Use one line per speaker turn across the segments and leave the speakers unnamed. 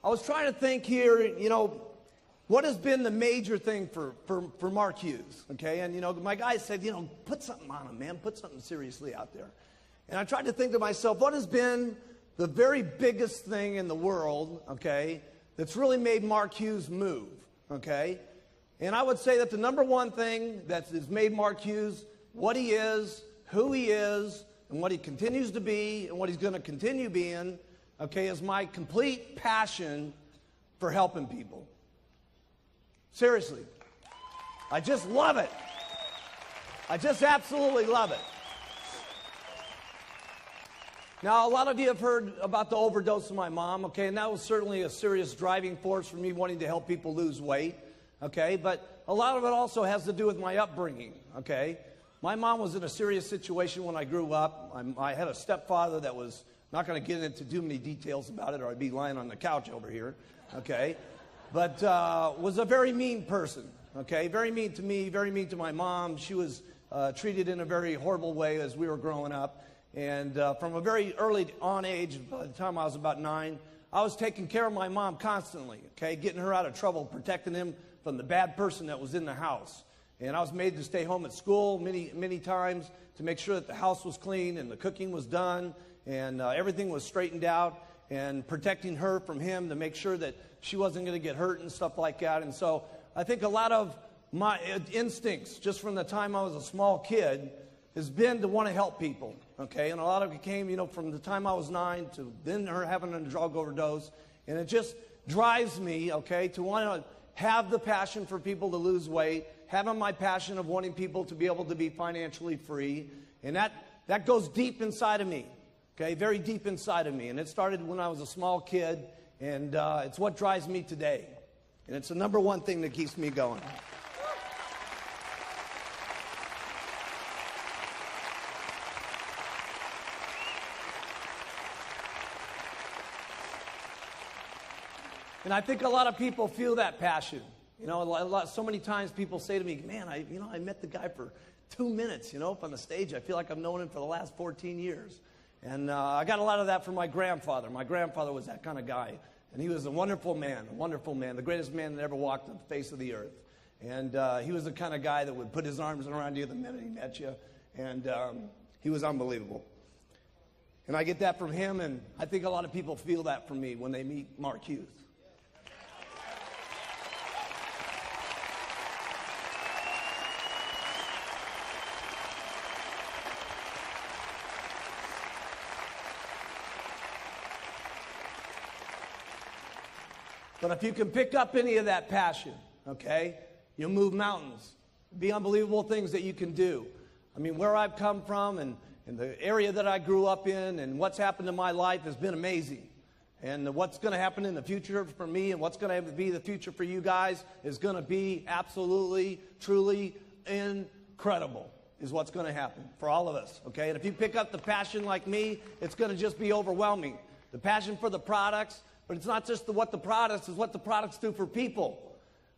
I was trying to think here, what has been the major thing for Mark Hughes, okay? And, my guy said, put something on him, man. Put something seriously out there. And I tried to think to myself, what has been the very biggest thing in the world, okay, that's really made Mark Hughes move, okay? And I would say that the number one thing that has made Mark Hughes what he is, who he is, and what he continues to be, and what he's going to continue being, okay, is my complete passion for helping people. Seriously. I just love it. I just absolutely love it. Now, a lot of you have heard about the overdose of my mom, okay, and that was certainly a serious driving force for me wanting to help people lose weight, okay, but a lot of it also has to do with my upbringing, okay. My mom was in a serious situation when I grew up. I had a stepfather that was, not going to get into too many details about it or I'd be lying on the couch over here, okay, but was a very mean person, okay, very mean to me, very mean to my mom. She was treated in a very horrible way as we were growing up. And from a very early on age, by the time I was about 9, I was taking care of my mom constantly, okay, getting her out of trouble, protecting him from the bad person that was in the house. And I was made to stay home at school many times to make sure that the house was clean and the cooking was done and everything was straightened out, and protecting her from him to make sure that she wasn't going to get hurt and stuff like that. And so I think a lot of my instincts, just from the time I was a small kid, has been to want to help people, okay? And a lot of it came, from the time I was 9 to then her having a drug overdose. And it just drives me, okay, to want to have the passion for people to lose weight, having my passion of wanting people to be able to be financially free. And that goes deep inside of me, okay, very deep inside of me. And it started when I was a small kid, and it's what drives me today. And it's the number one thing that keeps me going. And I think a lot of people feel that passion. So many times people say to me, man, I met the guy for 2 minutes, up on the stage. I feel like I've known him for the last 14 years. And I got a lot of that from my grandfather. My grandfather was that kind of guy. And he was a wonderful man, the greatest man that ever walked on the face of the earth. And he was the kind of guy that would put his arms around you the minute he met you. And he was unbelievable. And I get that from him, and I think a lot of people feel that from me when they meet Mark Hughes. But if you can pick up any of that passion, okay, you'll move mountains. Be unbelievable things that you can do. I mean, where I've come from and the area that I grew up in and what's happened in my life has been amazing. And what's going to happen in the future for me and what's going to be the future for you guys is going to be absolutely, truly incredible is what's going to happen for all of us, okay? And if you pick up the passion like me, it's going to just be overwhelming. The passion for the products. But it's not just what the products, it's what the products do for people,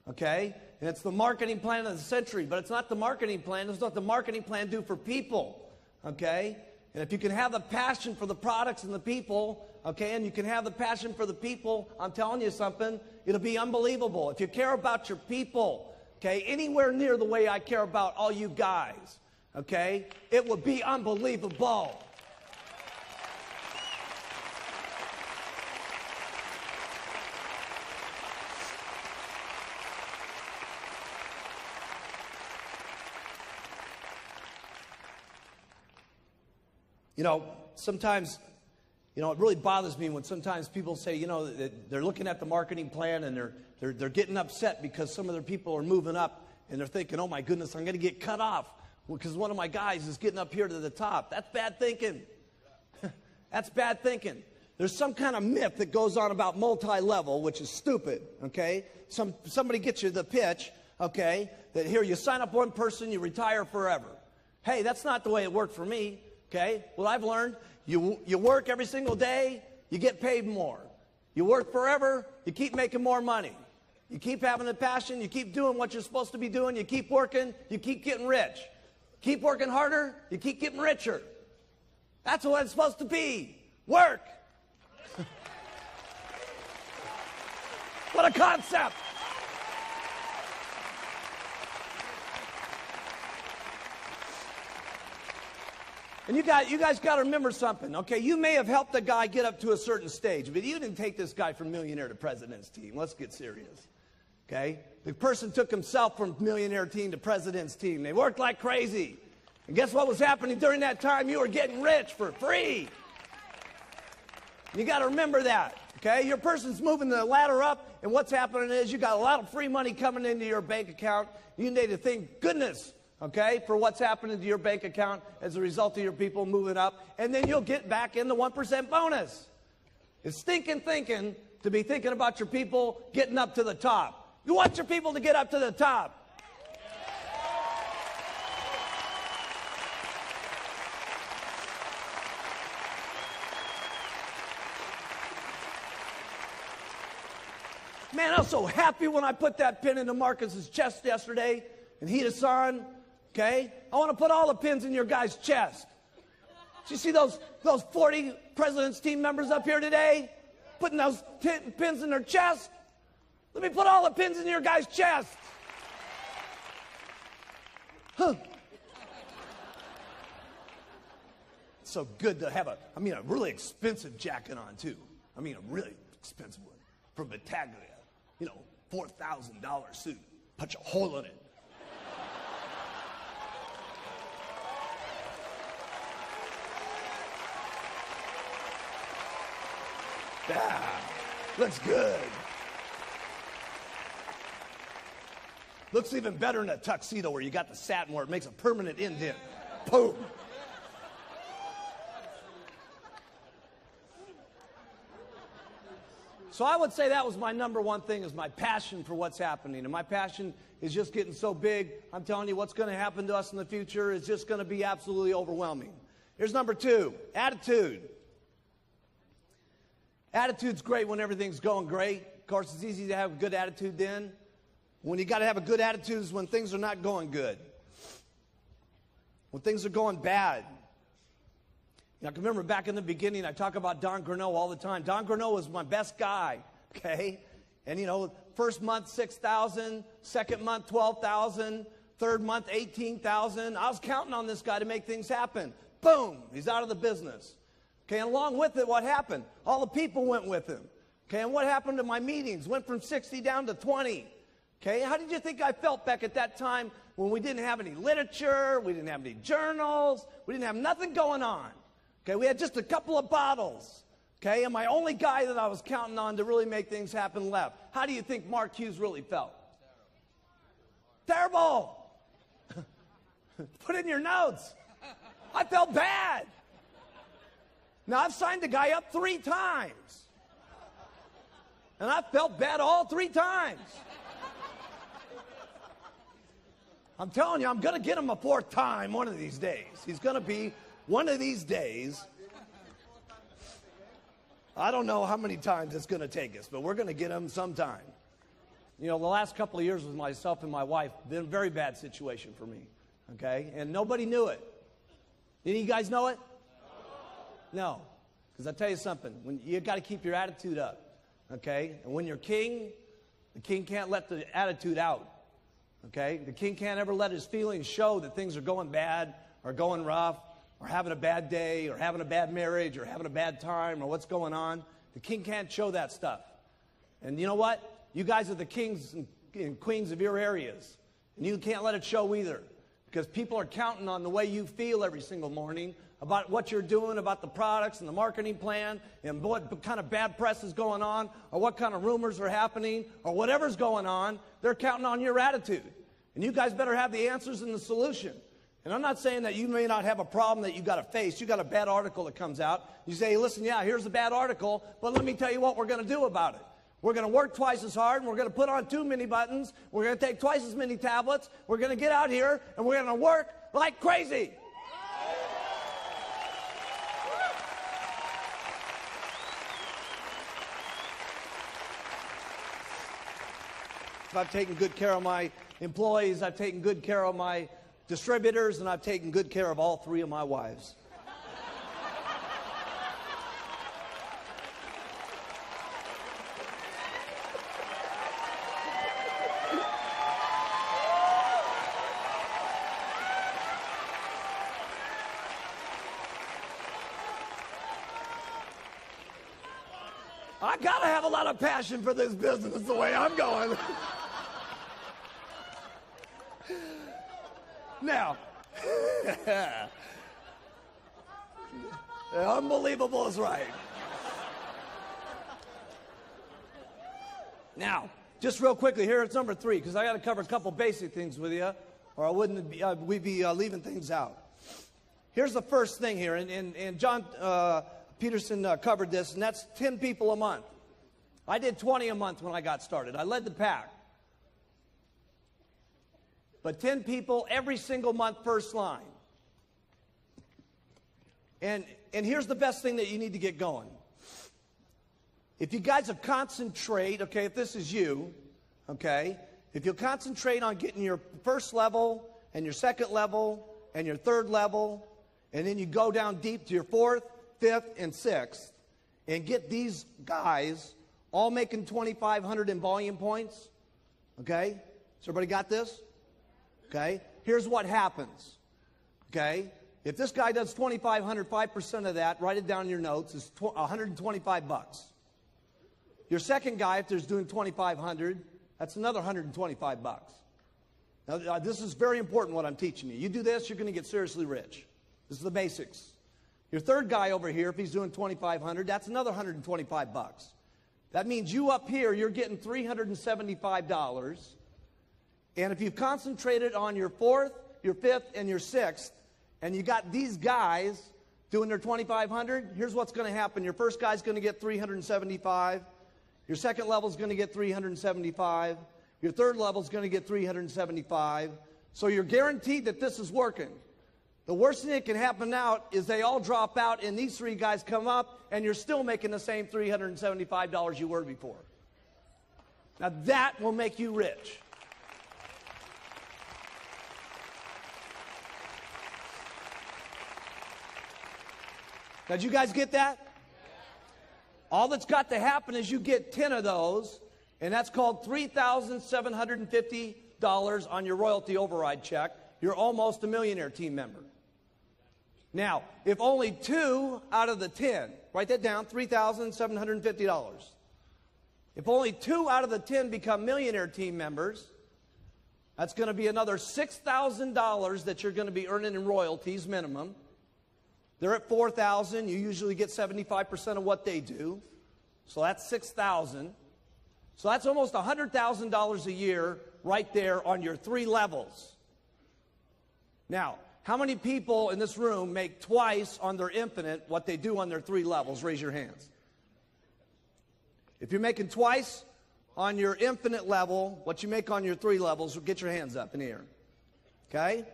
okay? And it's the marketing plan of the century, but it's not the marketing plan. It's what the marketing plan do for people, okay? And if you can have the passion for the products and the people, okay, and you can have the passion for the people, I'm telling you something, it'll be unbelievable. If you care about your people, okay, anywhere near the way I care about all you guys, okay, it would be unbelievable. Sometimes, it really bothers me when sometimes people say, that they're looking at the marketing plan and they're getting upset because some of their people are moving up and they're thinking, oh my goodness, I'm going to get cut off because one of my guys is getting up here to the top. That's bad thinking. That's bad thinking. There's some kind of myth that goes on about multi-level, which is stupid, okay? Somebody gets you the pitch, okay, that here you sign up one person, you retire forever. Hey, that's not the way it worked for me. Okay, well, I've learned you work every single day, you get paid more. You work forever, you keep making more money. You keep having the passion, you keep doing what you're supposed to be doing, you keep working, you keep getting rich. Keep working harder, you keep getting richer. That's what it's supposed to be. Work. What a concept. And you guys got to remember something, okay? You may have helped a guy get up to a certain stage, but you didn't take this guy from millionaire to president's team. Let's get serious, okay? The person took himself from millionaire team to president's team. They worked like crazy. And guess what was happening during that time? You were getting rich for free. You got to remember that, okay? Your person's moving the ladder up, and what's happening is you got a lot of free money coming into your bank account. You need to thank goodness, okay, for what's happening to your bank account as a result of your people moving up, and then you'll get back in the 1% bonus. It's stinking thinking to be thinking about your people getting up to the top. You want your people to get up to the top. Man, I was so happy when I put that pin into Marcus's chest yesterday, and Hida-san, okay? I want to put all the pins in your guy's chest. Did you see those 40 President's team members up here today? Putting those pins in their chest? Let me put all the pins in your guy's chest. Huh. It's so good to have a really expensive jacket on, too. A really expensive one from Battaglia. $4,000 suit. Punch a hole in it. Yeah, looks good. Looks even better in a tuxedo where you got the satin where it makes a permanent indent. Boom. So I would say that was my number one thing, is my passion for what's happening. And my passion is just getting so big. I'm telling you, what's going to happen to us in the future is just going to be absolutely overwhelming. Here's number 2, attitude. Attitude's great when everything's going great. Of course, it's easy to have a good attitude then. When you got to have a good attitude is when things are not going good. When things are going bad. I can remember back in the beginning, I talk about Don Greneau all the time. Don Greneau was my best guy, okay? And, first month, 6,000, second month, 12,000, third month, 18,000. I was counting on this guy to make things happen. Boom, he's out of the business. Okay, and along with it, what happened? All the people went with him. Okay, and what happened to my meetings? Went from 60 down to 20. Okay, how did you think I felt back at that time when we didn't have any literature, we didn't have any journals, we didn't have nothing going on? Okay, we had just a couple of bottles. Okay, and my only guy that I was counting on to really make things happen left. How do you think Mark Hughes really felt? Terrible. Put in your notes. I felt bad. Now, I've signed the guy up 3 times. And I felt bad all 3 times. I'm telling you, I'm going to get him a 4th time one of these days. He's going to be one of these days. I don't know how many times it's going to take us, but we're going to get him sometime. The last couple of years with myself and my wife, been a very bad situation for me. Okay? And nobody knew it. Any of you guys know it? No. Because I tell you something, when you got to keep your attitude up. Okay? And when you're king, the king can't let the attitude out. Okay? The king can't ever let his feelings show that things are going bad or going rough or having a bad day or having a bad marriage or having a bad time or what's going on. The king can't show that stuff. And you know what? You guys are the kings and queens of your areas. And you can't let it show either. Because people are counting on the way you feel every single morning about what you're doing, about the products and the marketing plan, and what kind of bad press is going on, or what kind of rumors are happening, or whatever's going on. They're counting on your attitude. And you guys better have the answers and the solution. And I'm not saying that you may not have a problem that you got to face. You got a bad article that comes out. You say, hey, listen, yeah, here's a bad article, but let me tell you what we're going to do about it. We're going to work twice as hard, and we're going to put on 2 mini buttons. We're going to take twice as many tablets. We're going to get out here, and we're going to work like crazy. I've taken good care of my employees. I've taken good care of my distributors, and I've taken good care of all 3 of my wives. I got to have a lot of passion for this business the way I'm going. Now, unbelievable is right. Now, just real quickly, here it's number 3, because I got to cover a couple basic things with you, or I wouldn't be, we'd be leaving things out. Here's the first thing here, and John Peterson covered this, and that's 10 people a month. I did 20 a month when I got started. I led the pack. But 10 people every single month, first line. And here's the best thing that you need to get going. If you guys will concentrate, okay, if this is you, okay, if you'll concentrate on getting your first level and your second level and your third level, and then you go down deep to your 4th, 5th, and 6th, and get these guys all making 2,500 in volume points, okay? So everybody got this? Okay? Here's what happens, okay? If this guy does 2,500, 5% of that, write it down in your notes, is $125. Your second guy, if there's doing 2,500, that's another $125. Now, this is very important what I'm teaching you. You do this, you're going to get seriously rich. This is the basics. Your third guy over here, if he's doing 2,500, that's another $125. That means you up here, you're getting $375. And if you've concentrated on your 4th, your 5th, and your 6th, and you got these guys doing their 2,500, here's what's going to happen. Your first guy's going to get $375. Your second level is going to get $375. Your third level is going to get $375. So you're guaranteed that this is working. The worst thing that can happen now is they all drop out and these 3 guys come up and you're still making the same $375 you were before. Now that will make you rich. Now, did you guys get that? All that's got to happen is you get 10 of those, and that's called $3,750 on your royalty override check. You're almost a millionaire team member. Now, if only 2 out of the 10, write that down, $3,750. If only 2 out of the 10 become millionaire team members, that's going to be another $6,000 that you're going to be earning in royalties minimum. They're at $4,000. You usually get 75% of what they do. So that's $6,000. So that's almost $100,000 a year right there on your 3 levels. Now, how many people in this room make twice on their infinite what they do on their 3 levels? Raise your hands. If you're making twice on your infinite level what you make on your 3 levels, get your hands up in the air. Okay?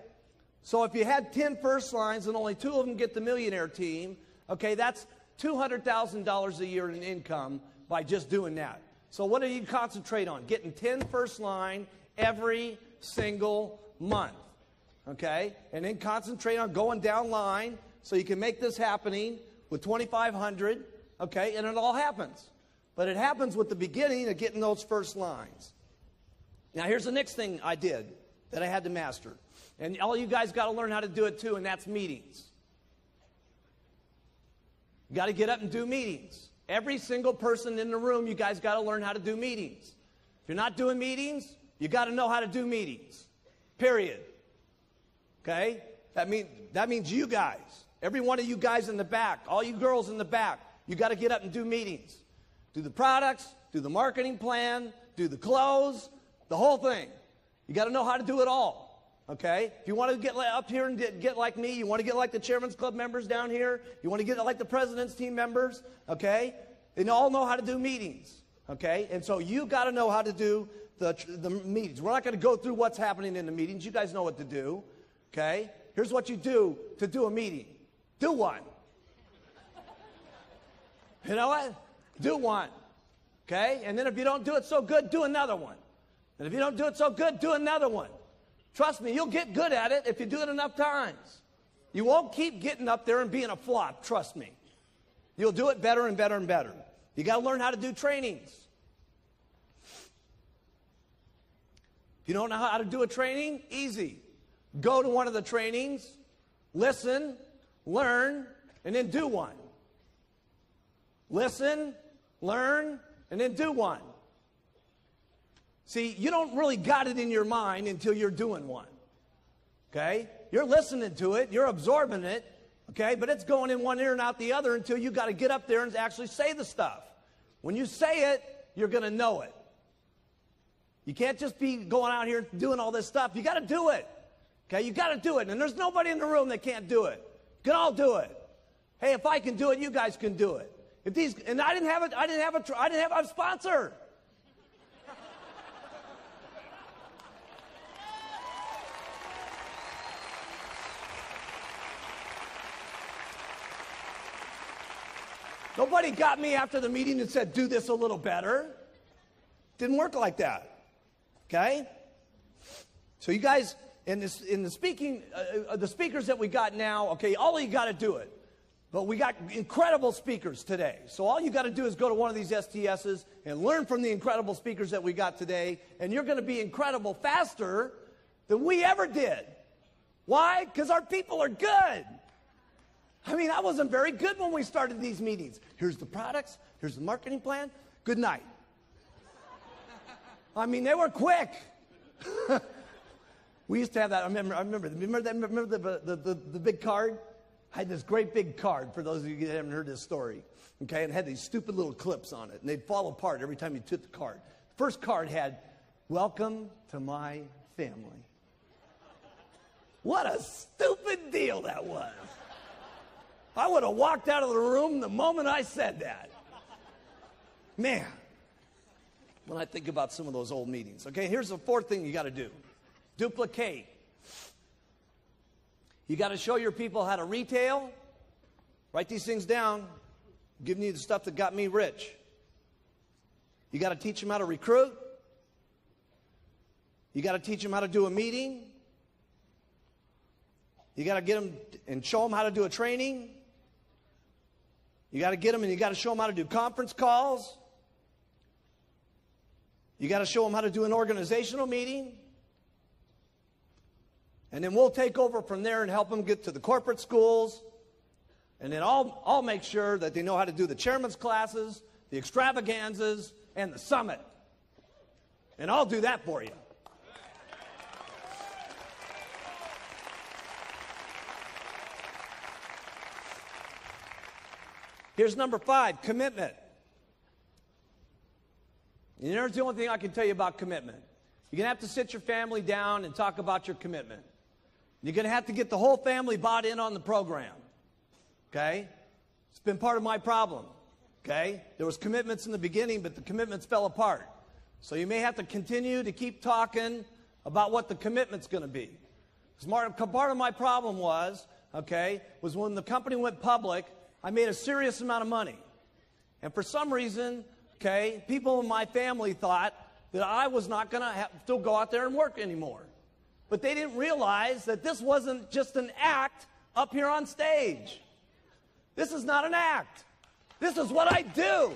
So if you had 10 first lines and only 2 of them get the millionaire team, okay, that's $200,000 a year in income by just doing that. So what do you concentrate on? Getting 10 first line every single month, okay? And then concentrate on going down line so you can make this happening with 2,500, okay? And it all happens. But it happens with the beginning of getting those first lines. Now here's the next thing I did that I had to master. And all you guys got to learn how to do it too, and that's meetings. You got to get up and do meetings. Every single person in the room, you guys got to learn how to do meetings. If you're not doing meetings, you got to know how to do meetings. Period. Okay? That means you guys. Every one of you guys in the back, all you girls in the back, you got to get up and do meetings. Do the products, do the marketing plan, do the clothes, the whole thing. You got to know how to do it all. Okay? If you want to get up here and get like me, you want to get like the Chairman's Club members down here, you want to get like the President's team members, okay? They all know how to do meetings, okay? And so you got to know how to do the meetings. We're not going to go through what's happening in the meetings. You guys know what to do, okay? Here's what you do to do a meeting. Do one. You know what? Do one, okay? And then if you don't do it so good, do another one. And if you don't do it so good, do another one. Trust me, you'll get good at it if you do it enough times. You won't keep getting up there and being a flop, trust me. You'll do it better and better and better. You got to learn how to do trainings. If you don't know how to do a training, easy. Go to one of the trainings, listen, learn, and then do one. Listen, learn, and then do one. See, you don't really got it in your mind until you're doing one. Okay? You're listening to it, you're absorbing it, okay? But it's going in one ear and out the other until you got to get up there and actually say the stuff. When you say it, you're going to know it. You can't just be going out here doing all this stuff. You got to do it. Okay? You got to do it. And there's nobody in the room that can't do it. You can all do it. Hey, if I can do it, you guys can do it. And I didn't have a sponsor. Nobody got me after the meeting and said, do this a little better. Didn't work like that. Okay? So you guys, the speakers that we got now, okay, all of you got to do it. But we got incredible speakers today. So all you got to do is go to one of these STSs and learn from the incredible speakers that we got today, and you're going to be incredible faster than we ever did. Why? Because our people are good. I mean, I wasn't very good when we started these meetings. Here's the products. Here's the marketing plan. Good night. I mean, they were quick. We used to have that. I remember the big card? I had this great big card, for those of you that haven't heard this story. Okay, and it had these stupid little clips on it, and they'd fall apart every time you took the card. The first card had, welcome to my family. What a stupid deal that was. I would have walked out of the room the moment I said that. Man, when I think about some of those old meetings. Okay, here's the fourth thing you got to do. Duplicate. You got to show your people how to retail. Write these things down. I'm giving you the stuff that got me rich. You got to teach them how to recruit. You got to teach them how to do a meeting. You got to get them and show them how to do a training. You got to get them and you got to show them how to do conference calls. You got to show them how to do an organizational meeting. And then we'll take over from there and help them get to the corporate schools. And then I'll make sure that they know how to do the chairman's classes, the extravaganzas, and the summit. And I'll do that for you. Here's number 5, commitment. And here's the only thing I can tell you about commitment. You're going to have to sit your family down and talk about your commitment. You're going to have to get the whole family bought in on the program. Okay? It's been part of my problem. Okay? There was commitments in the beginning, but the commitments fell apart. So you may have to continue to keep talking about what the commitment's going to be. Part of my problem was when the company went public, I made a serious amount of money. And for some reason, people in my family thought that I was not going to have to go out there and work anymore. But they didn't realize that this wasn't just an act up here on stage. This is not an act. This is what I do.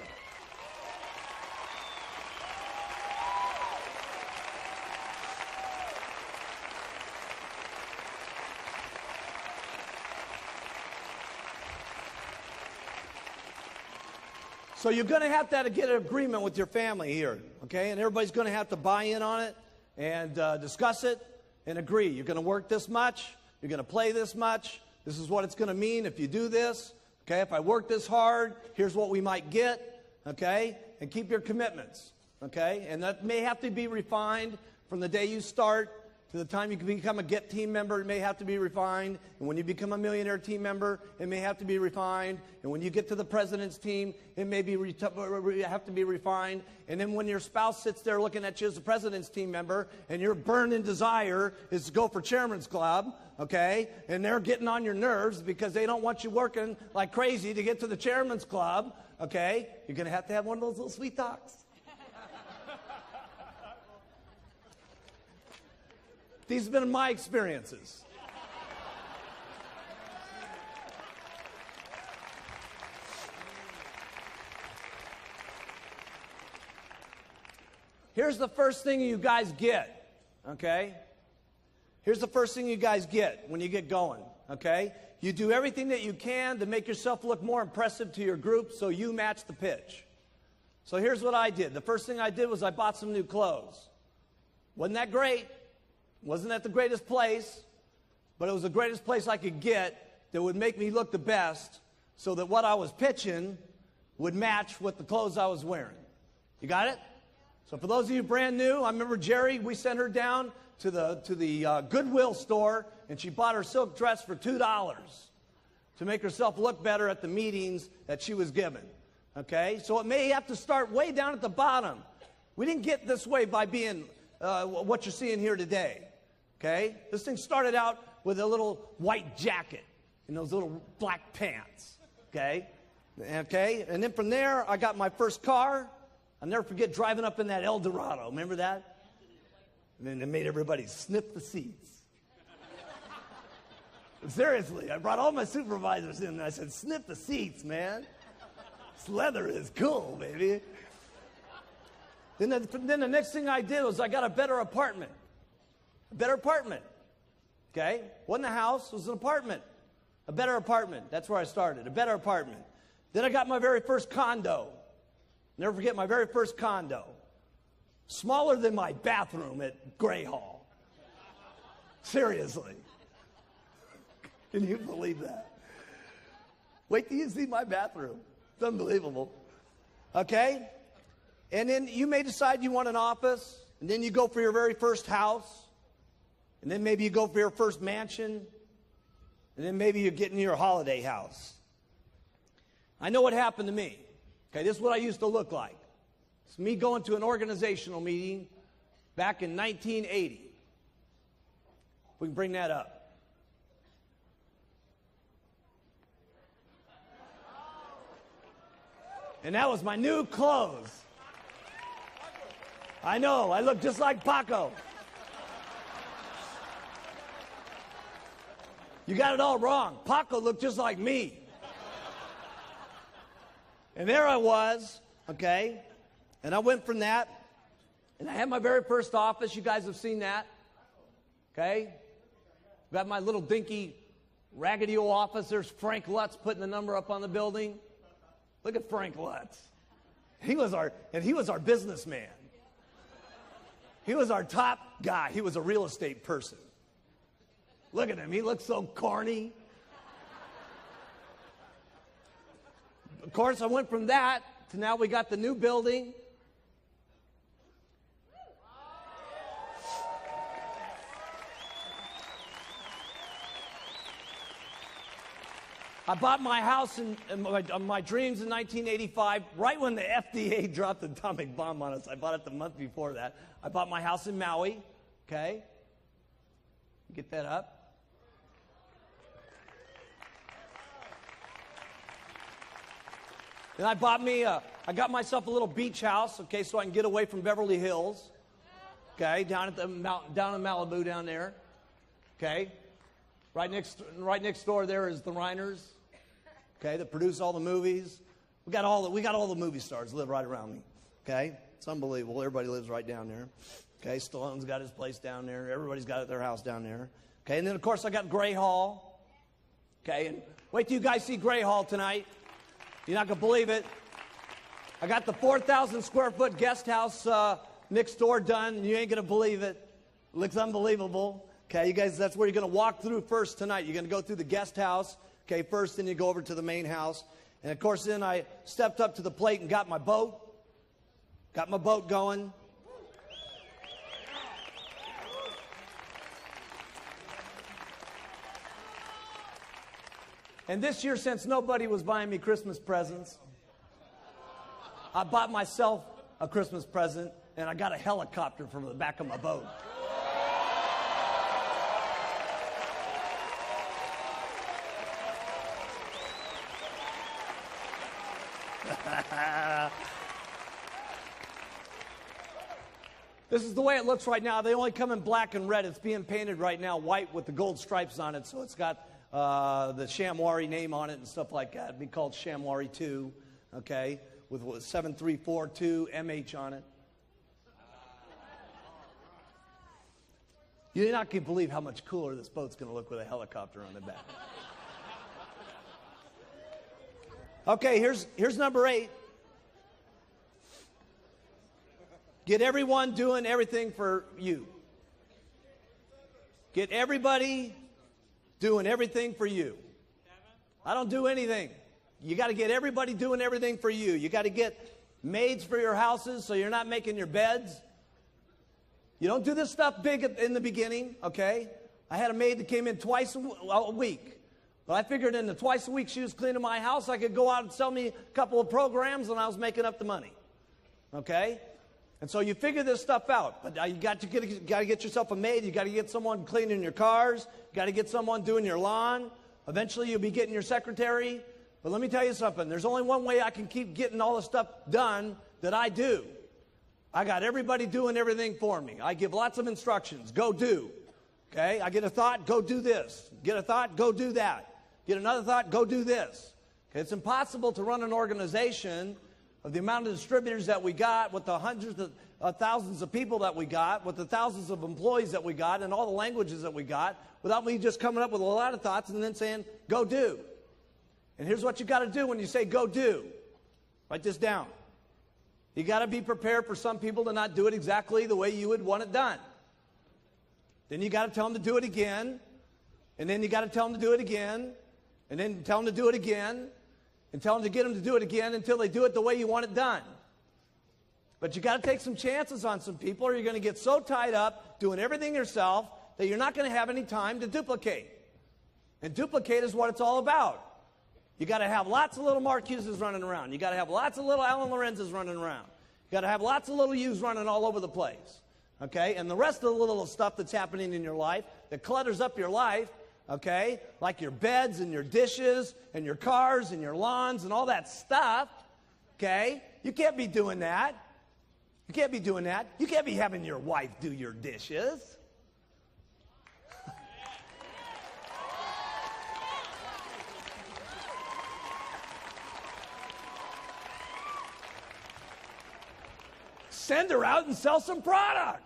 So you're going to have to get an agreement with your family here, okay? And everybody's going to have to buy in on it and discuss it and agree. You're going to work this much. You're going to play this much. This is what it's going to mean if you do this. Okay, if I work this hard, here's what we might get. Okay, and keep your commitments. Okay, and that may have to be refined from the day you start to the time you can become a GET team member. It may have to be refined. And when you become a millionaire team member, it may have to be refined. And when you get to the president's team, it may have to be refined. And then when your spouse sits there looking at you as the president's team member, and your burning desire is to go for chairman's club, okay, and they're getting on your nerves because they don't want you working like crazy to get to the chairman's club, okay, you're going to have one of those little sweet talks. These have been my experiences. Here's the first thing you guys get, okay? Here's the first thing you guys get when you get going, okay? You do everything that you can to make yourself look more impressive to your group so you match the pitch, So here's what I did. The first thing I did was I bought some new clothes. Wasn't that great? Wasn't that the greatest place? But it was the greatest place I could get that would make me look the best so that what I was pitching would match with the clothes I was wearing. You got it? So for those of you brand new, I remember Jerry, we sent her down to the Goodwill store, and she bought her silk dress for $2 to make herself look better at the meetings that she was given. Okay? So it may have to start way down at the bottom. We didn't get this way by being what you're seeing here today. Okay? This thing started out with a little white jacket and those little black pants. Okay? Okay? And then from there, I got my first car. I'll never forget driving up in that El Dorado. Remember that? And then it made everybody sniff the seats. Seriously, I brought all my supervisors in and I said, sniff the seats, man. This leather is cool, baby. Then the next thing I did was I got a better apartment. A better apartment. Okay? Wasn't a house, it was an apartment. A better apartment. That's where I started. A better apartment. Then I got my very first condo. Never forget my very first condo. Smaller than my bathroom at Gray Hall. Seriously. Can you believe that? Wait till you see my bathroom. It's unbelievable. Okay? And then you may decide you want an office, and then you go for your very first house, and then maybe you go for your first mansion, and then maybe you're getting your holiday house. I know what happened to me. Okay, this is what I used to look like. It's me going to an organizational meeting back in 1980. We can bring that up. And that was my new clothes. I know, I look just like Paco. You got it all wrong. Paco looked just like me. And there I was, okay? And I went from that, and I had my very first office. You guys have seen that, okay? Got my little dinky, raggedy old office. There's Frank Lutz putting the number up on the building. Look at Frank Lutz. He was our businessman. He was our top guy. He was a real estate person. Look at him. He looks so corny. Of course, I went from that to now we got the new building. I bought my house and my dreams in 1985, right when the FDA dropped the atomic bomb on us. I bought it the month before that. I bought my house in Maui, okay? Get that up. Then I got myself a little beach house, okay, so I can get away from Beverly Hills, okay, down in Malibu down there, okay. Right next door there is the Reiners, okay, that produce all the movies. We got all the movie stars live right around me, okay. It's unbelievable. Everybody lives right down there, okay. Stallone's got his place down there. Everybody's got their house down there, okay. And then of course I got Gray Hall, okay. And wait till you guys see Gray Hall tonight. You're not going to believe it. I got the 4,000 square foot guest house next door done, and you ain't going to believe it. It looks unbelievable. Okay, you guys, that's where you're going to walk through first tonight. You're going to go through the guest house, okay, first, then you go over to the main house. And, of course, then I stepped up to the plate and got my boat. Got my boat going. And this year, since nobody was buying me Christmas presents, I bought myself a Christmas present, and I got a helicopter from the back of my boat. This is the way it looks right now. They only come in black and red. It's being painted right now white with the gold stripes on it, so it's got the Shamwari name on it and stuff like that. It'd be called Shamwari 2, okay, with 7342 MH on it. You're not going to believe how much cooler this boat's going to look with a helicopter on the back. Okay, here's number 8. Get everyone doing everything for you. Get everybody doing everything for you. I don't do anything. You got to get everybody doing everything for you. You got to get maids for your houses so you're not making your beds. You don't do this stuff big in the beginning, okay? I had a maid that came in twice a week. But I figured in the twice a week she was cleaning my house, I could go out and sell me a couple of programs and I was making up the money. Okay? And so you figure this stuff out. But you got to get yourself a maid. You got to get someone cleaning your cars. You got to get someone doing your lawn. Eventually you'll be getting your secretary. But let me tell you something. There's only one way I can keep getting all the stuff done that I do. I got everybody doing everything for me. I give lots of instructions. Go do. Okay? I get a thought, go do this. Get a thought, go do that. Get another thought, go do this. Okay? It's impossible to run an organization of the amount of distributors that we got, with the hundreds of thousands of people that we got, with the thousands of employees that we got, and all the languages that we got, without me just coming up with a lot of thoughts and then saying, go do. And here's what you got to do when you say go do. Write this down. You got to be prepared for some people to not do it exactly the way you would want it done. Then you got to tell them to do it again, and then you got to tell them to do it again, and then tell them to do it again, and tell them to get them to do it again until they do it the way you want it done. But you got to take some chances on some people, or you're going to get so tied up doing everything yourself that you're not going to have any time to duplicate. And duplicate is what it's all about. You got to have lots of little Mark Hughes running around. You got to have lots of little Alan Lorenz's running around. You got to have lots of little Hughes running all over the place. Okay? And the rest of the little stuff that's happening in your life that clutters up your life, okay, like your beds and your dishes and your cars and your lawns and all that stuff, okay, you can't be doing that. You can't be doing that. You can't be having your wife do your dishes. Send her out and sell some product.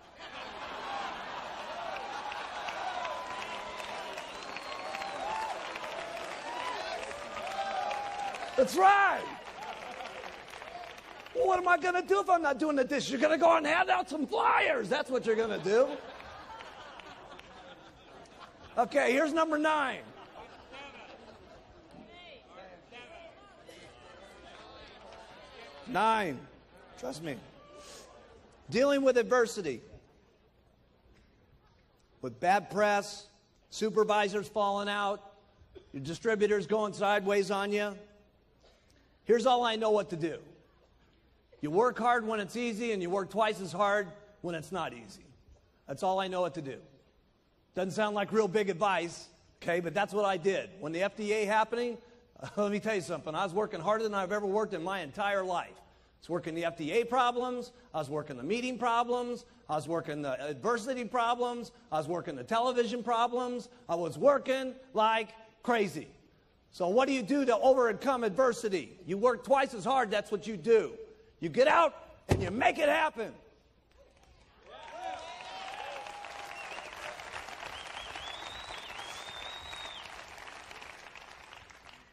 That's right. Well, what am I going to do if I'm not doing the dishes? You're going to go and hand out some flyers. That's what you're going to do. Okay, here's number 9. Nine. Trust me. Dealing with adversity. With bad press, supervisors falling out, your distributors going sideways on you. Here's all I know what to do. You work hard when it's easy, and you work twice as hard when it's not easy. That's all I know what to do. Doesn't sound like real big advice, okay, but that's what I did. When the FDA happening, let me tell you something. I was working harder than I've ever worked in my entire life. I was working the FDA problems. I was working the meeting problems. I was working the adversity problems. I was working the television problems. I was working like crazy. So what do you do to overcome adversity? You work twice as hard. That's what you do. You get out and you make it happen.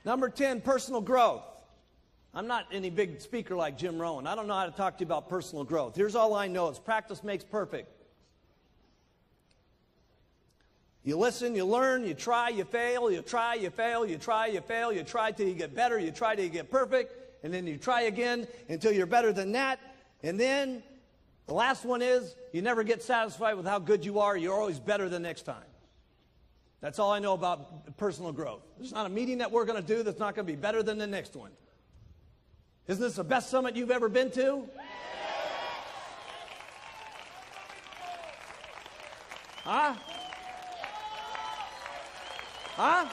Number 10, personal growth. I'm not any big speaker like Jim Rohn. I don't know how to talk to you about personal growth. Here's all I know is practice makes perfect. You listen, you learn, you try, you fail, you try, you fail, you try, you fail, you try till you get better, you try till you get perfect, and then you try again until you're better than that. And then the last one is you never get satisfied with how good you are. You're always better the next time. That's all I know about personal growth. There's not a meeting that we're going to do that's not going to be better than the next one. Isn't this the best summit you've ever been to? Huh? Huh?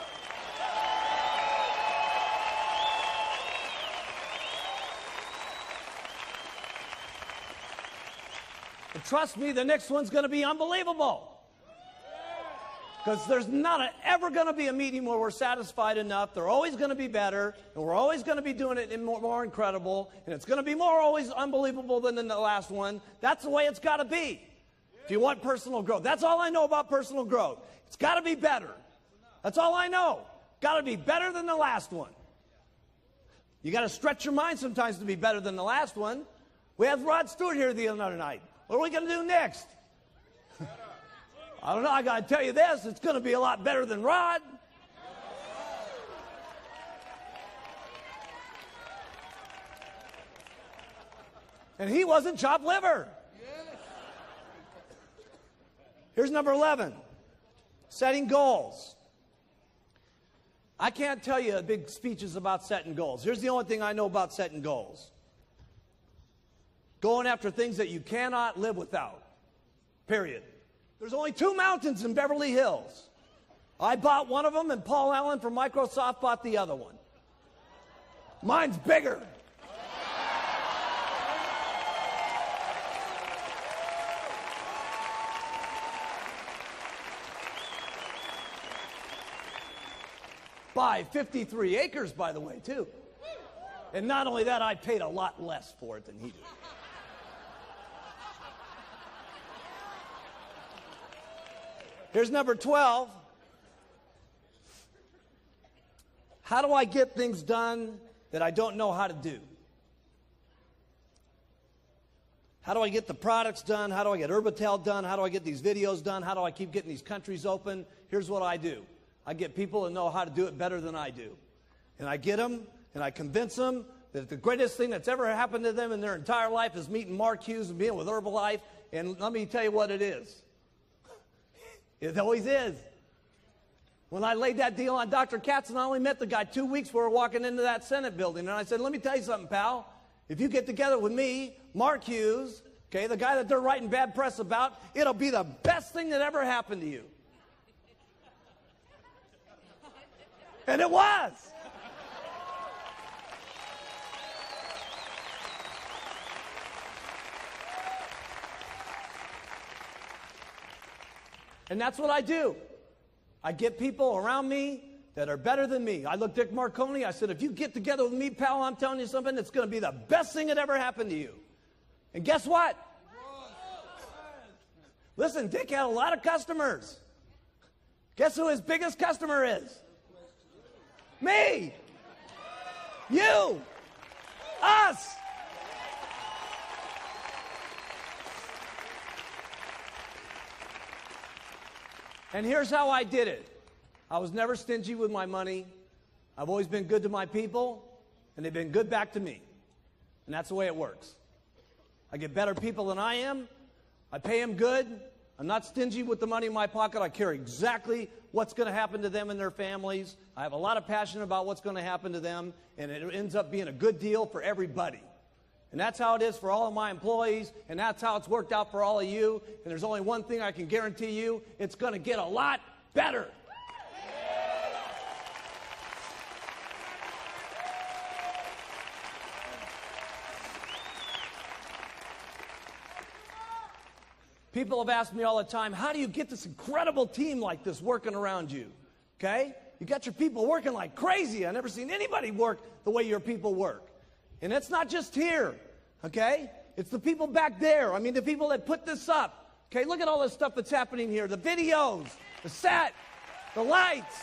And trust me, the next one's going to be unbelievable. Because there's not ever going to be a meeting where we're satisfied enough. They're always going to be better, and we're always going to be doing it more incredible, and it's going to be more always unbelievable than the last one. That's the way it's got to be if you want personal growth. That's all I know about personal growth. It's got to be better. That's all I know. Got to be better than the last one. You got to stretch your mind sometimes to be better than the last one. We had Rod Stewart here the other night. What are we going to do next? I don't know. I got to tell you this. It's going to be a lot better than Rod. And he wasn't chopped liver. Here's number 11. Setting goals. I can't tell you big speeches about setting goals. Here's the only thing I know about setting goals. Going after things that you cannot live without. Period. There's only 2 mountains in Beverly Hills. I bought one of them, and Paul Allen from Microsoft bought the other one. Mine's bigger. By 53 acres, by the way, too. And not only that, I paid a lot less for it than he did. Here's number 12. How do I get things done that I don't know how to do? How do I get the products done? How do I get Herbalife done? How do I get these videos done? How do I keep getting these countries open? Here's what I do. I get people that know how to do it better than I do. And I get them, and I convince them that the greatest thing that's ever happened to them in their entire life is meeting Mark Hughes and being with Herbalife. And let me tell you what it is. It always is. When I laid that deal on Dr. Katz, and I only met the guy 2 weeks before we were walking into that Senate building. And I said, let me tell you something, pal. If you get together with me, Mark Hughes, okay, the guy that they're writing bad press about, it'll be the best thing that ever happened to you. And it was. And that's what I do. I get people around me that are better than me. I looked at Dick Marconi. I said, if you get together with me, pal, I'm telling you something, it's going to be the best thing that ever happened to you. And guess what? Listen, Dick had a lot of customers. Guess who his biggest customer is? Me. You. Us. And here's how I did it. I was never stingy with my money. I've always been good to my people, and they've been good back to me. And that's the way it works. I get better people than I am. I pay them good. I'm not stingy with the money in my pocket. I care exactly what's going to happen to them and their families. I have a lot of passion about what's going to happen to them, and it ends up being a good deal for everybody. And that's how it is for all of my employees, and that's how it's worked out for all of you. And there's only one thing I can guarantee you, it's going to get a lot better. People have asked me all the time, how do you get this incredible team like this working around you? Okay? You got your people working like crazy. I've never seen anybody work the way your people work. And it's not just here, okay? It's the people back there. I mean, the people that put this up. Okay, look at all this stuff that's happening here. The videos, the set, the lights.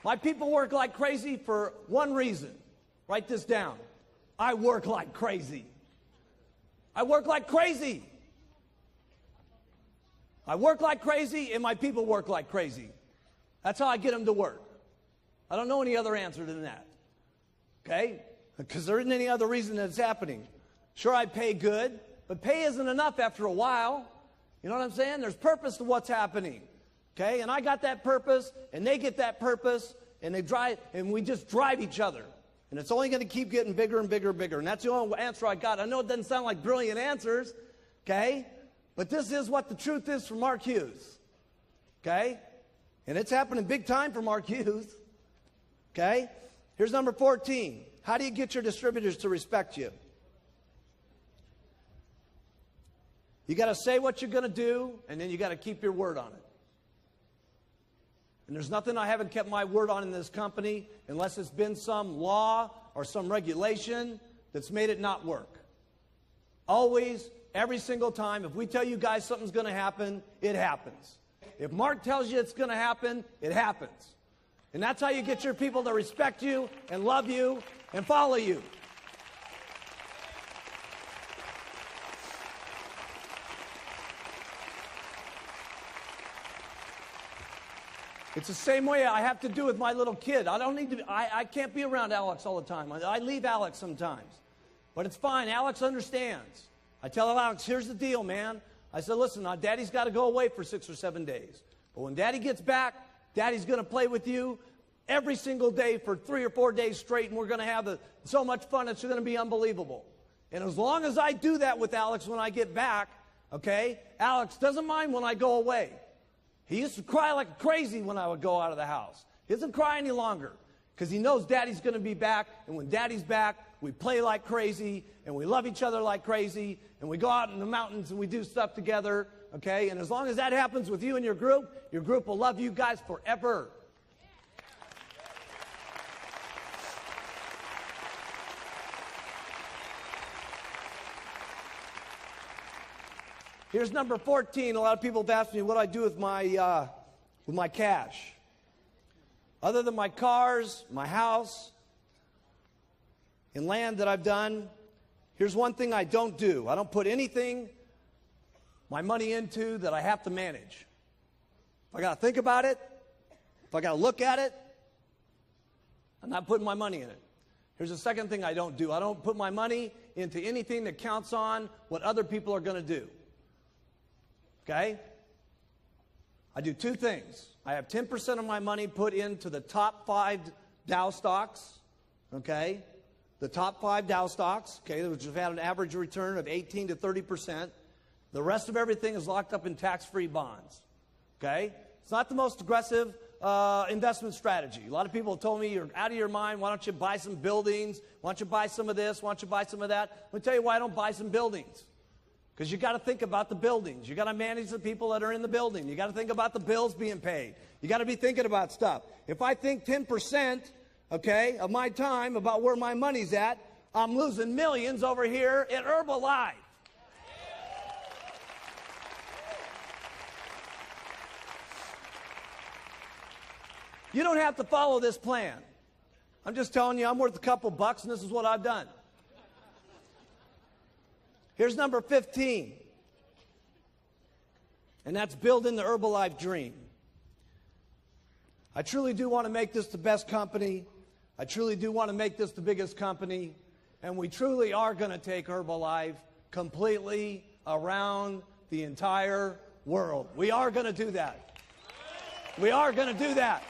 My people work like crazy for one reason. Write this down. I work like crazy. I work like crazy. I work like crazy, and my people work like crazy. That's how I get them to work. I don't know any other answer than that. Okay? Because there isn't any other reason that it's happening. Sure, I pay good, but pay isn't enough after a while. You know what I'm saying? There's purpose to what's happening. Okay? And I got that purpose, and they get that purpose, and they drive, and we just drive each other. And it's only going to keep getting bigger and bigger and bigger. And that's the only answer I got. I know it doesn't sound like brilliant answers, okay? But this is what the truth is for Mark Hughes, okay? And it's happening big time for Mark Hughes, okay? Here's number 14. How do you get your distributors to respect you? You got to say what you're going to do, and then you got to keep your word on it. And there's nothing I haven't kept my word on in this company unless it's been some law or some regulation that's made it not work. Always, Every single time. If we tell you guys something's going to happen, it happens. If Mark tells you it's going to happen, it happens. And that's how you get your people to respect you and love you and follow you. It's the same way I have to do with my little kid. I can't be around Alex all the time. I leave Alex sometimes. But it's fine. Alex understands. I tell Alex, here's the deal, man. I said, listen, Daddy's got to go away for 6 or 7 days. But when Daddy gets back, Daddy's going to play with you every single day for 3 or 4 days straight, and we're going to have so much fun, it's going to be unbelievable. And as long as I do that with Alex when I get back, okay, Alex doesn't mind when I go away. He used to cry like crazy when I would go out of the house. He doesn't cry any longer because he knows Daddy's going to be back, and when Daddy's back, we play like crazy, and we love each other like crazy, and we go out in the mountains and we do stuff together, okay? And as long as that happens with you and your group will love you guys forever. Here's number 14. A lot of people have asked me what I do with my cash. Other than my cars, my house, and land that I've done, here's one thing I don't do. I don't put anything, my money into that I have to manage. If I got to think about it, if I got to look at it, I'm not putting my money in it. Here's the second thing I don't do. I don't put my money into anything that counts on what other people are going to do. Okay? I do 2 things. I have 10% of my money put into the top 5 Dow stocks, okay? The top 5 Dow stocks, okay, which have had an average return of 18 to 30%. The rest of everything is locked up in tax-free bonds, okay? It's not the most aggressive investment strategy. A lot of people have told me, you're out of your mind. Why don't you buy some buildings? Why don't you buy some of this? Why don't you buy some of that? Let me tell you why I don't buy some buildings. Because you got to think about the buildings. You got to manage the people that are in the building. You got to think about the bills being paid. You got to be thinking about stuff. If I think 10%, okay, of my time about where my money's at, I'm losing millions over here at Herbalife. You don't have to follow this plan. I'm just telling you, I'm worth a couple bucks, and this is what I've done. Here's number 15. And that's building the Herbalife dream. I truly do want to make this the best company. I truly do want to make this the biggest company. And we truly are going to take Herbalife completely around the entire world. We are going to do that. We are going to do that.